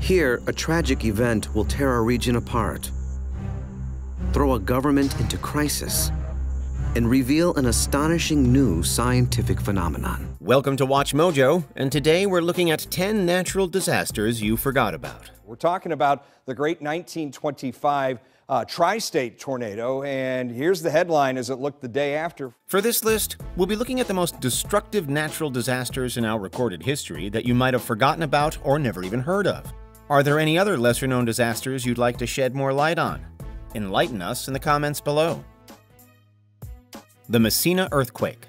Here, a tragic event will tear our region apart, throw a government into crisis, and reveal an astonishing new scientific phenomenon. Welcome to Watch Mojo, and today we're looking at 10 natural disasters you forgot about. We're talking about the great 1925 TriState tornado, and here's the headline as it looked the day after. For this list, we'll be looking at the most destructive natural disasters in our recorded history that you might have forgotten about or never even heard of. Are there any other lesser-known disasters you'd like to shed more light on? Enlighten us in the comments below. The Messina Earthquake.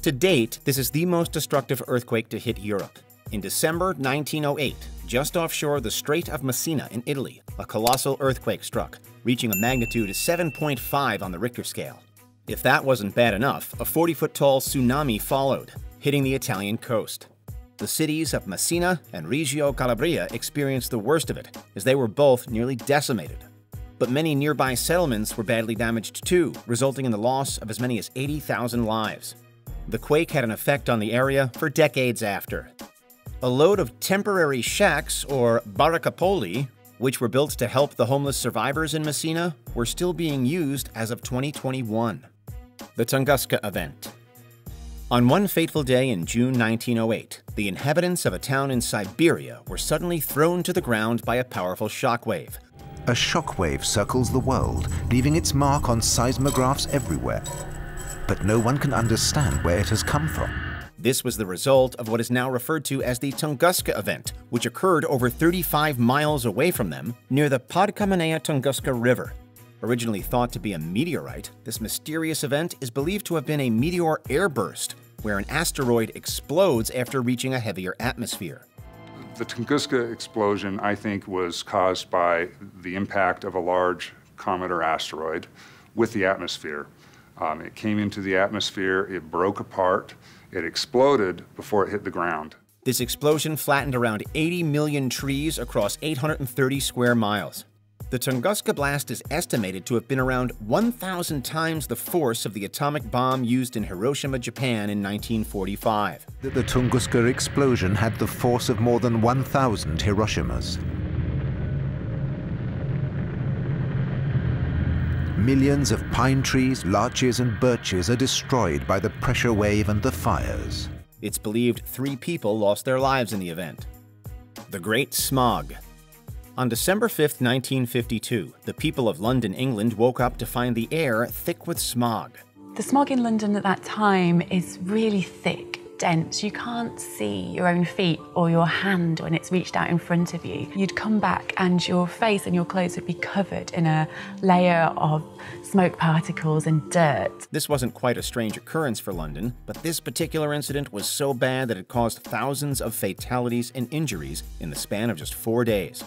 To date, this is the most destructive earthquake to hit Europe. In December 1908, just offshore the Strait of Messina in Italy, a colossal earthquake struck, reaching a magnitude of 7.5 on the Richter scale. If that wasn't bad enough, a 40-foot-tall tsunami followed, hitting the Italian coast. The cities of Messina and Reggio Calabria experienced the worst of it, as they were both nearly decimated. But many nearby settlements were badly damaged too, resulting in the loss of as many as 80,000 lives. The quake had an effect on the area for decades after. A load of temporary shacks, or baraccapoli, which were built to help the homeless survivors in Messina, were still being used as of 2021. The Tunguska Event. On one fateful day in June 1908, the inhabitants of a town in Siberia were suddenly thrown to the ground by a powerful shockwave. A shockwave circles the world, leaving its mark on seismographs everywhere. But no one can understand where it has come from. This was the result of what is now referred to as the Tunguska Event, which occurred over 35 miles away from them, near the Podkamanaya Tunguska River. Originally thought to be a meteorite, this mysterious event is believed to have been a meteor airburst, where an asteroid explodes after reaching a heavier atmosphere. The Tunguska explosion, I think, was caused by the impact of a large comet or asteroid with the atmosphere. It came into the atmosphere, it broke apart, it exploded before it hit the ground. This explosion flattened around 80 million trees across 830 square miles. The Tunguska blast is estimated to have been around 1,000 times the force of the atomic bomb used in Hiroshima, Japan in 1945. The Tunguska explosion had the force of more than 1,000 Hiroshimas. Millions of pine trees, larches and birches are destroyed by the pressure wave and the fires. It's believed 3 people lost their lives in the event. The Great Smog. On December 5, 1952, the people of London, England woke up to find the air thick with smog. The smog in London at that time is really thick, dense. You can't see your own feet or your hand when it's reached out in front of you. You'd come back and your face and your clothes would be covered in a layer of smoke particles and dirt. This wasn't quite a strange occurrence for London, but this particular incident was so bad that it caused thousands of fatalities and injuries in the span of just 4 days.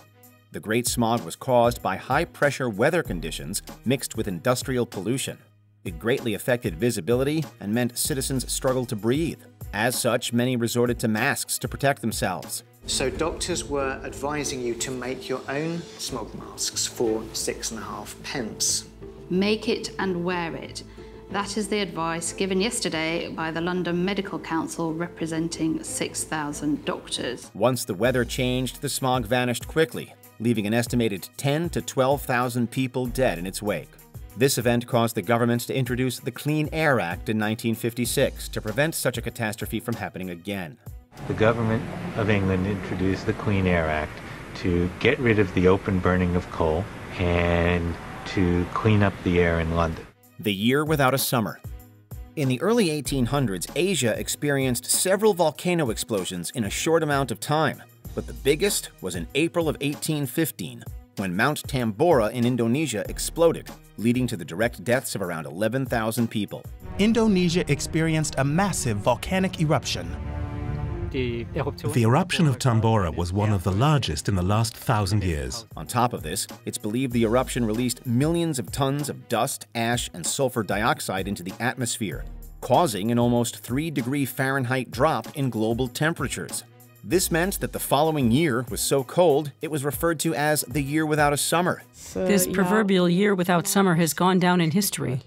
The Great Smog was caused by high-pressure weather conditions mixed with industrial pollution. It greatly affected visibility and meant citizens struggled to breathe. As such, many resorted to masks to protect themselves. So doctors were advising you to make your own smog masks for 6.5 pence. Make it and wear it. That is the advice given yesterday by the London Medical Council, representing 6,000 doctors. Once the weather changed, the smog vanished quickly, leaving an estimated 10,000 to 12,000 people dead in its wake. This event caused the government to introduce the Clean Air Act in 1956 to prevent such a catastrophe from happening again. The government of England introduced the Clean Air Act to get rid of the open burning of coal and to clean up the air in London. The year without a summer. In the early 1800s, Asia experienced several volcano explosions in a short amount of time, but the biggest was in April of 1815, when Mount Tambora in Indonesia exploded, leading to the direct deaths of around 11,000 people. Indonesia experienced a massive volcanic eruption. The eruption of Tambora was one of the largest in the last 1,000 years. On top of this, it's believed the eruption released millions of tons of dust, ash, and sulfur dioxide into the atmosphere, causing an almost 3-degree Fahrenheit drop in global temperatures. This meant that the following year was so cold, it was referred to as the year without a summer. This proverbial year without summer has gone down in history.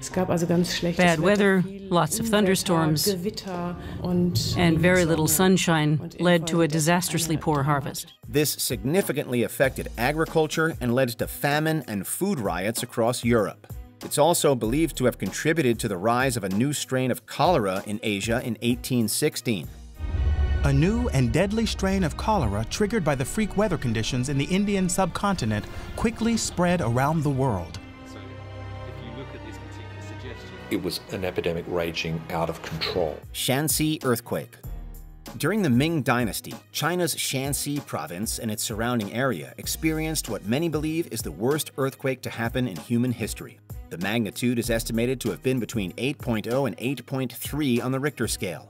Bad weather, lots of thunderstorms, and very little sunshine led to a disastrously poor harvest. This significantly affected agriculture and led to famine and food riots across Europe. It's also believed to have contributed to the rise of a new strain of cholera in Asia in 1816. A new and deadly strain of cholera triggered by the freak weather conditions in the Indian subcontinent quickly spread around the world. It was an epidemic raging out of control. Shanxi Earthquake. During the Ming Dynasty, China's Shanxi province and its surrounding area experienced what many believe is the worst earthquake to happen in human history. The magnitude is estimated to have been between 8.0 and 8.3 on the Richter scale.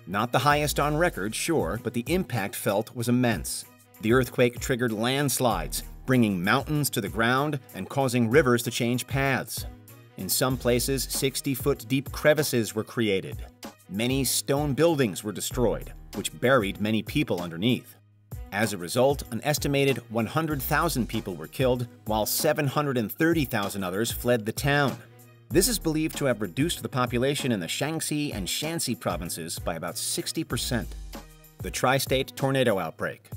Not the highest on record, sure, but the impact felt was immense. The earthquake triggered landslides, bringing mountains to the ground and causing rivers to change paths. In some places, 60-foot deep crevices were created. Many stone buildings were destroyed, which buried many people underneath. As a result, an estimated 100,000 people were killed, while 730,000 others fled the town. This is believed to have reduced the population in the Shanxi and Shanxi provinces by about 60%. The TriState tornado outbreak.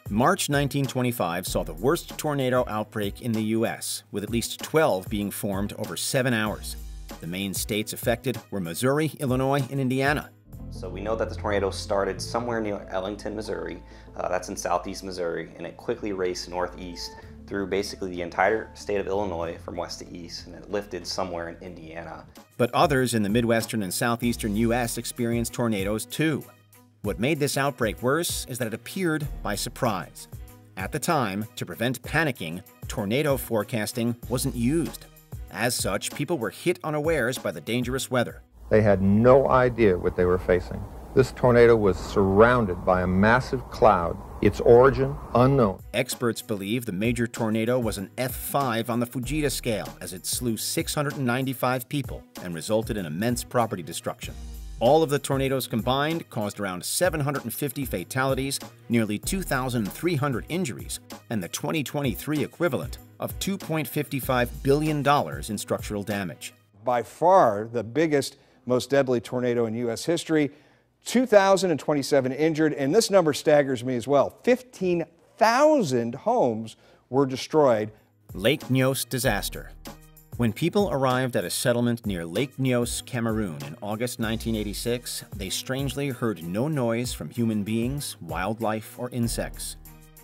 March 1925 saw the worst tornado outbreak in the U.S., with at least 12 being formed over 7 hours. The main states affected were Missouri, Illinois, and Indiana. So we know that the tornado started somewhere near Ellington, Missouri. That's in southeast Missouri, and it quickly raced northeast through basically the entire state of Illinois from west to east, and it lifted somewhere in Indiana. But others in the Midwestern and southeastern U.S. experienced tornadoes too. What made this outbreak worse is that it appeared by surprise. At the time, to prevent panicking, tornado forecasting wasn't used. As such, people were hit unawares by the dangerous weather. They had no idea what they were facing. This tornado was surrounded by a massive cloud, its origin unknown. Experts believe the major tornado was an F5 on the Fujita scale, as it slew 695 people and resulted in immense property destruction. All of the tornadoes combined caused around 750 fatalities, nearly 2,300 injuries, and the 2023 equivalent of $2.55 billion in structural damage. By far the biggest, most deadly tornado in U.S. history, 2,027 injured, and this number staggers me as well. 15,000 homes were destroyed. Lake Nyos Disaster. When people arrived at a settlement near Lake Nyos, Cameroon in August 1986, they strangely heard no noise from human beings, wildlife, or insects.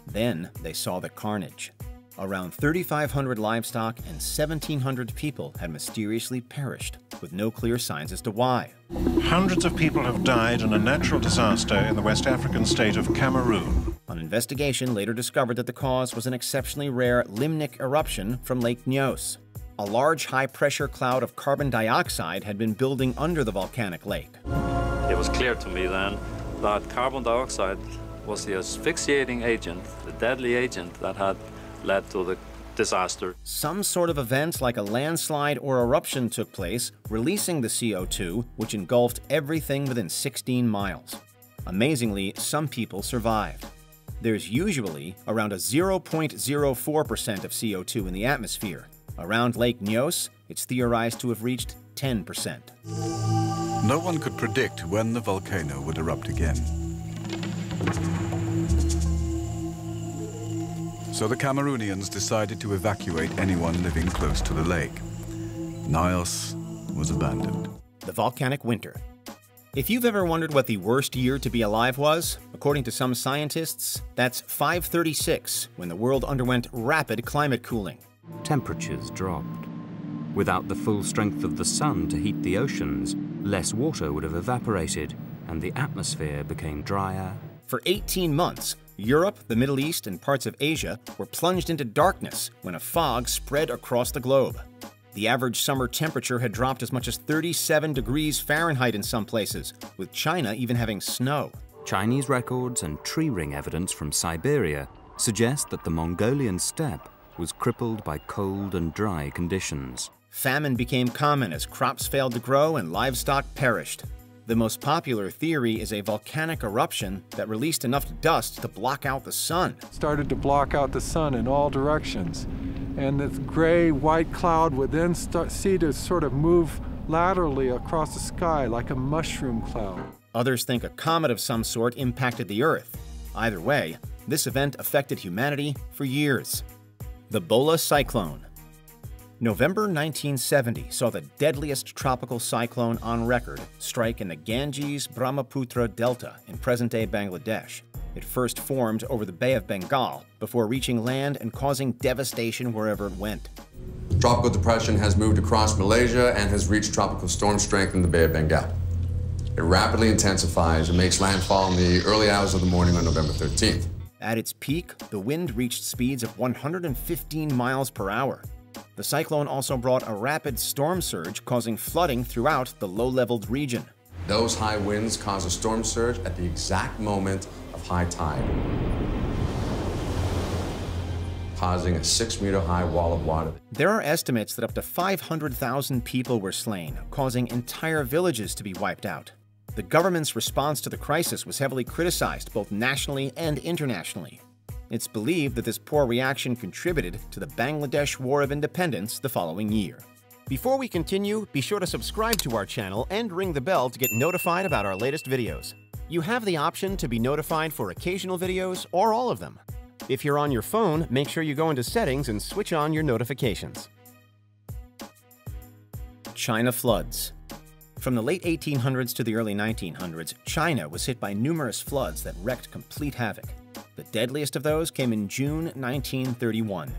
Then they saw the carnage. Around 3,500 livestock and 1,700 people had mysteriously perished, with no clear signs as to why. Hundreds of people have died in a natural disaster in the West African state of Cameroon. An investigation later discovered that the cause was an exceptionally rare limnic eruption from Lake Nyos. A large high-pressure cloud of carbon dioxide had been building under the volcanic lake. It was clear to me then that carbon dioxide was the asphyxiating agent, the deadly agent that had led to the disaster. Some sort of event like a landslide or eruption took place, releasing the CO2, which engulfed everything within 16 miles. Amazingly, some people survived. There's usually around a 0.04% of CO2 in the atmosphere. Around Lake Nyos, it's theorized to have reached 10%. No one could predict when the volcano would erupt again. So the Cameroonians decided to evacuate anyone living close to the lake. Nyos was abandoned. The Volcanic Winter. If you've ever wondered what the worst year to be alive was, according to some scientists, that's 536, when the world underwent rapid climate cooling. Temperatures dropped. Without the full strength of the sun to heat the oceans, less water would have evaporated, and the atmosphere became drier. For 18 months, Europe, the Middle East, and parts of Asia were plunged into darkness when a fog spread across the globe. The average summer temperature had dropped as much as 37 degrees Fahrenheit in some places, with China even having snow. Chinese records and tree ring evidence from Siberia suggest that the Mongolian steppe was crippled by cold and dry conditions. Famine became common as crops failed to grow and livestock perished. The most popular theory is a volcanic eruption that released enough dust to block out the sun. Started to block out the sun in all directions. and this gray-white cloud would then see to sort of move laterally across the sky like a mushroom cloud. Others think a comet of some sort impacted the Earth. Either way, this event affected humanity for years. The Bola Cyclone. November 1970 saw the deadliest tropical cyclone on record strike in the Ganges-Brahmaputra Delta in present-day Bangladesh. It first formed over the Bay of Bengal before reaching land and causing devastation wherever it went. The tropical depression has moved across Malaysia and has reached tropical storm strength in the Bay of Bengal. It rapidly intensifies and makes landfall in the early hours of the morning on November 13th. At its peak, the wind reached speeds of 115 miles per hour. The cyclone also brought a rapid storm surge, causing flooding throughout the low-leveled region. Those high winds cause a storm surge at the exact moment of high tide, causing a 6-meter high wall of water. There are estimates that up to 500,000 people were slain, causing entire villages to be wiped out. The government's response to the crisis was heavily criticized both nationally and internationally. It's believed that this poor reaction contributed to the Bangladesh War of Independence the following year. Before we continue, be sure to subscribe to our channel and ring the bell to get notified about our latest videos. You have the option to be notified for occasional videos or all of them. If you're on your phone, make sure you go into Settings and switch on your notifications. China floods. From the late 1800s to the early 1900s, China was hit by numerous floods that wreaked complete havoc. The deadliest of those came in June 1931.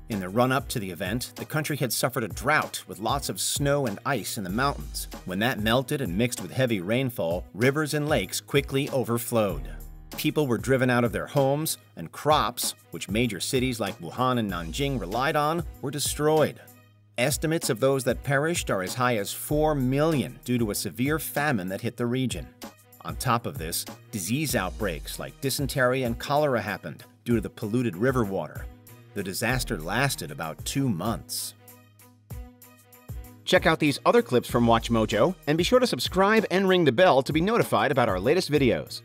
In the run-up to the event, the country had suffered a drought with lots of snow and ice in the mountains. When that melted and mixed with heavy rainfall, rivers and lakes quickly overflowed. People were driven out of their homes, and crops, which major cities like Wuhan and Nanjing relied on, were destroyed. Estimates of those that perished are as high as 4 million due to a severe famine that hit the region. On top of this, disease outbreaks like dysentery and cholera happened due to the polluted river water. The disaster lasted about 2 months. Check out these other clips from WatchMojo, and be sure to subscribe and ring the bell to be notified about our latest videos.